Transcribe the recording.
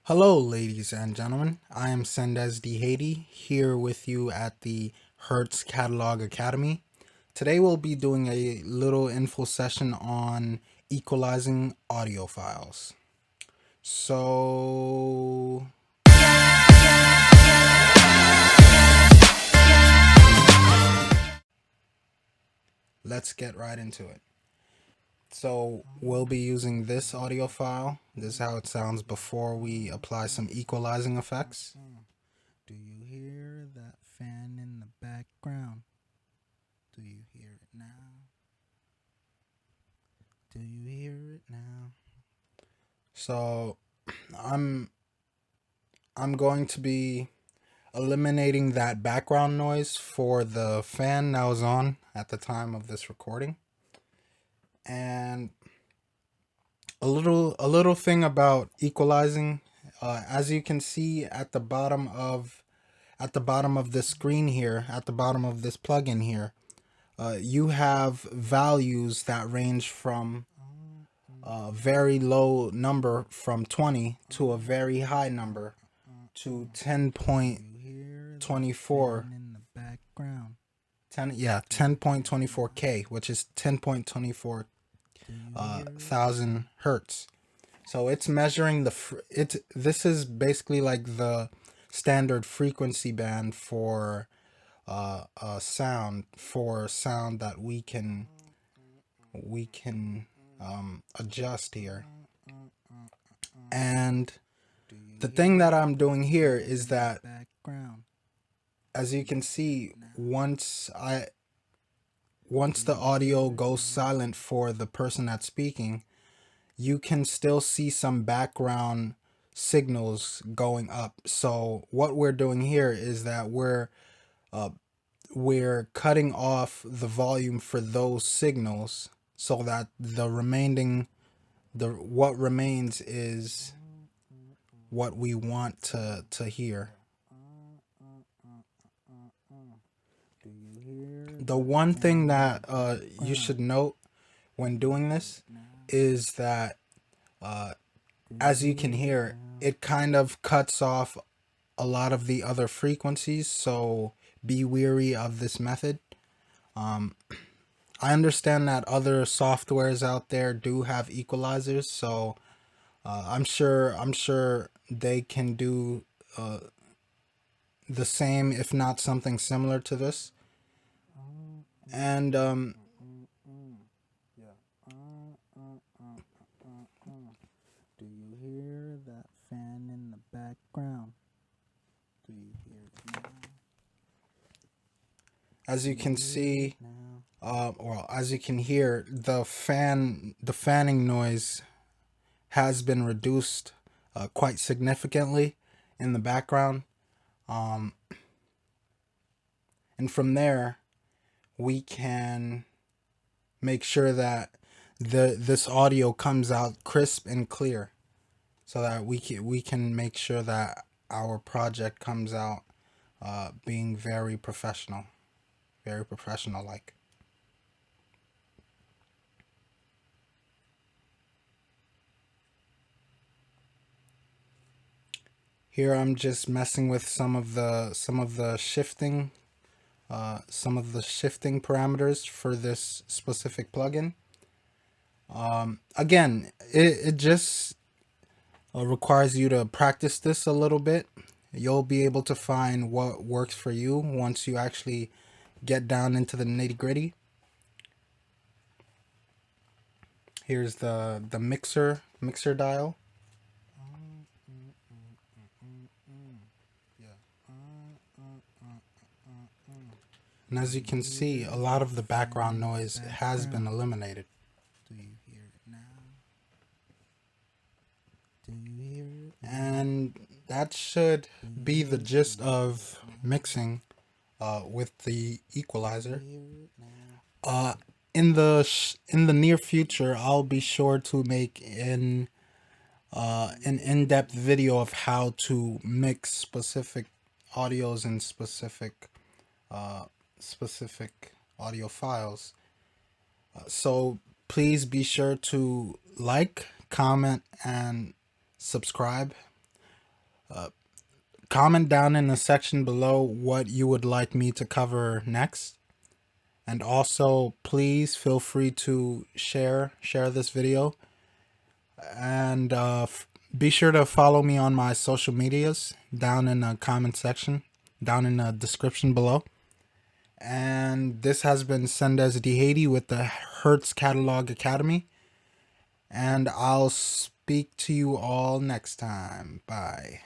Hello, ladies and gentlemen. I am Sendez D. Haiti here with you at the Hertz Catalog Academy. Today we'll be doing a little info session on equalizing audio files. So let's get right into it. So we'll be using this audio file. This is how it sounds before we apply some equalizing effects. Do you hear that fan in the background? Do you hear it now? Do you hear it now? So I'm I'm going to be eliminating that background noise for the fan that was on at the time of this recording. And a little thing about equalizing, as you can see at the bottom of this screen here, at the bottom of this plugin here, you have values that range from a very low number from 20 to a very high number to 10.24 10.24K, which is 10.24 thousand hertz. So it's measuring this is basically like the standard frequency band for sound that we can adjust here. And the thing that I'm doing here is that, as you can see, once the audio goes silent for the person that's speaking, you can still see some background signals going up. So what we're doing here is that we're cutting off the volume for those signals so that the what remains is what we want to hear. The one thing that you should note when doing this is that, as you can hear, it kind of cuts off a lot of the other frequencies, so be wary of this method. I understand that other softwares out there do have equalizers, so I'm sure they can do the same, if not something similar to this. And do you hear that fan in the background? Do you hear it now? As you can see, or as you can hear, the fanning noise has been reduced quite significantly in the background. Um, and from there, we can make sure that this audio comes out crisp and clear, so that we can make sure that our project comes out being very professional like. Here I'm just messing with some of the shifting parameters for this specific plugin. Again, it just requires you to practice this a little bit. You'll be able to find what works for you once you actually get down into the nitty gritty. Here's the mixer dial. And as you can see, a lot of the background noise has been eliminated. Do you hear it now? Do you hear it? And that should be the gist of mixing with the equalizer. Uh, in the near future, I'll be sure to make an in-depth video of how to mix specific audios and specific audio files. So please be sure to like, comment, and subscribe. Comment down in the section below what you would like me to cover next. And also, please feel free to share this video, and be sure to follow me on my social medias down in the comment section, down in the description below. And this has been Sendez Dihady with the Hertz Catalog Academy, and I'll speak to you all next time. Bye.